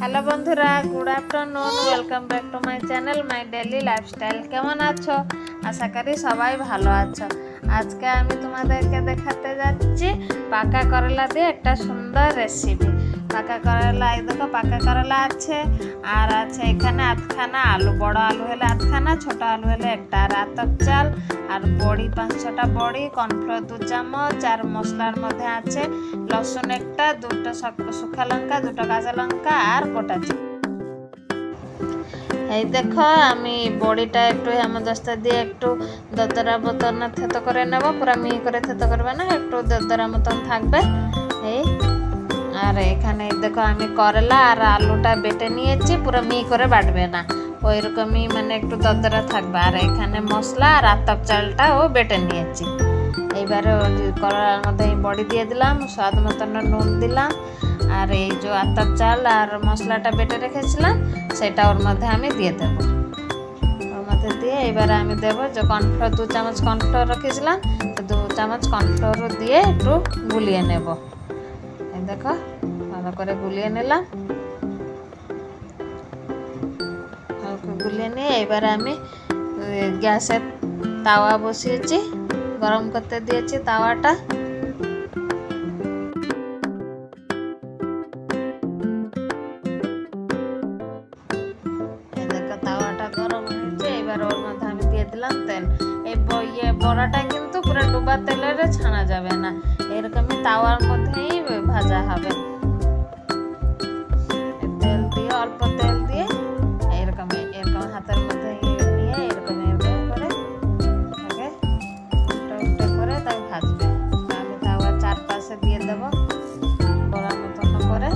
Hello বন্ধুরা, good afternoon. Welcome back to my channel my daily lifestyle. কেমন আছো? আশা করি সবাই ভালো আছো। আজকে আমি তোমাদেরকে দেখাতে যাচ্ছি পাকা করলা দিয়ে একটা সুন্দর রেসিপি। পাকা করলা, এই দেখো পাকা করলা আছে, আর আছে এখানে আধখানা আলু। বড় আলু হলে আধখানা, ছোট আলু হলে একটা। আর আতপ চাল আর বড়ি 5-6টা বড়ি, কর্নফ্লোর 2 চামচ, আর মশলার মধ্যে আছে লসুন একটা, 2টা শুকনো লঙ্কা, 2টা কাঁচা লঙ্কা আর গোটা জিরা। এই দেখো আমি বড়িটা একটু হেমদস্তা দিয়ে একটু দরদরা মতন থেতো করে নেব। পুরো মিহি করে থেতো করবে না, একটু দরদরা মতন থাকবে। এই আর এখানে দেখো আমি করলা আর আলুটা বেটে নিয়েছি, পুরো মিহি করে বাটবে না, ওই রকমই মানে একটু দরদরা থাকবে। আর এখানে মশলা আর আতপ চালটাও বেটে নিয়েছি। এইবারে করলার মধ্যে এই বড়ি দিয়ে দিলাম, স্বাদ মতন নুন দিলাম, আর এই যে আতপ চাল আর মশলাটা বেটে রেখেছিলাম সেটা ওর মধ্যে আমি দিয়ে দেবো। ওর মধ্যে দিয়ে এবারে আমি দেবো যে কর্নফ্লোর 2 চামচ কর্নফ্লোর রেখেছিলাম, তো 2 চামচ কর্নফ্লোরও দিয়ে একটু গুলিয়ে নেব। এই দেখো ভালো করে গুলিয়ে নিলাম। গুলিয়ে নিয়ে এবারে আমি গ্যাসের তাওয়া বসিয়েছি, গরম করতে দিয়েছি তাওয়াটা। তাওয়াটা গরম হয়েছে, এবার ওর মধ্যে আমি দিয়ে দিলাম তেল। এই বড়াটা কিন্তু পুরো ডুবা তেলের ছানা যাবে না, এরকমই তাওয়ার মধ্যেই ভাজা হবে। তেল দিয়ে অল্প তেল দিয়ে এরকম এরকম হাতের মধ্যে নিয়ে এরকম এরকম করে তাকে উল্টো উল্টো করে তাকে ভাজবে। আমি তাওয়ার চারপাশে দিয়ে দেবো বড়ার মতন করে।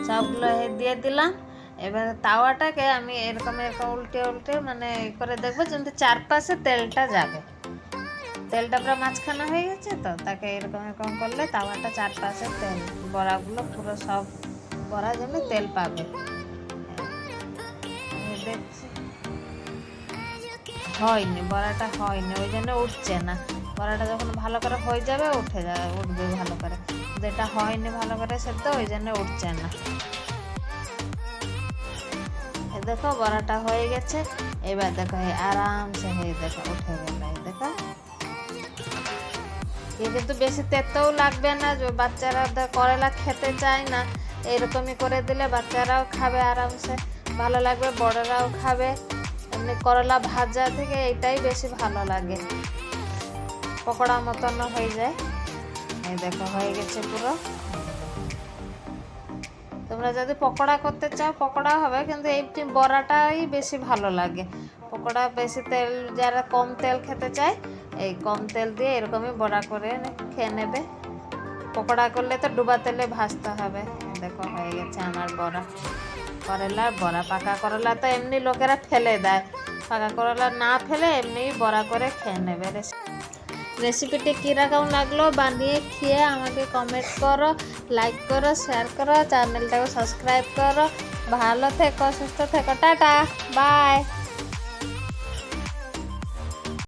সবগুলো দিয়ে দিলাম। এবার তাওয়াটাকে আমি এরকম এরকম উল্টে উল্টে মানে করে দেখবো যেন চারপাশে তেলটা যাবে। তেলটা পুরো মাঝখানে হয়ে গেছে, তো তাকে এরকম এরকম করলে তাওয়াটা চারপাশে তেল, বড়াগুলো পুরো সব বড়া যেন তেল পাবে। দেখছি হয়নি, বড়াটা হয়নি, ওই জন্য উঠছে না। বড়াটা যখন ভালো করে হয়ে যাবে উঠবে ভালো করে। যেটা হয়নি ভালো করে সেদ্ধ, ওই জন্য উঠছে না। দেখো বড়াটা হয়ে গেছে, এবার দেখো আরামসে হয়ে দেখো উঠে গেল। দেখো কিন্তু বেশি তেতোও লাগবে না, যে বাচ্চারা করলা খেতে চায় না, এরকমই করে দিলে বাচ্চারাও খাবে আরামসে, ভালো লাগবে, বড়রাও খাবে। এমনি করলা ভাজা থেকে এটাই বেশি ভালো লাগে, পকোড়া মতন হয়ে যায়। এই দেখো হয়ে গেছে পুরো। তোমরা যদি পকোড়া করতে চাও পকোড়া হবে, কিন্তু এই বড়াটাই বেশি ভালো লাগে। পকোড়া বেশি তেল, যারা কম তেল খেতে চায় এই কম তেল দিয়ে এরকমই বড়া করে খেয়ে নেবে। পকোড়া করলে তো ডুবা তেলে ভাজতে হবে। দেখো হয়ে গেছে আমার বড়া, করলার বড়া। পাকা করলা তো এমনি লোকেরা ফেলে দেয়, পাকা করলা না ফেলে এমনি বড়া করে খেয়ে নেবে। রেসিপিটি কীরকম লাগলো বানিয়ে খেয়ে আমাকে কমেন্ট করো, লাইক করো, শেয়ার করো, চ্যানেলটাকে সাবস্ক্রাইব করো। ভালো থেকো, সুস্থ থেকো, টাটা, বাই।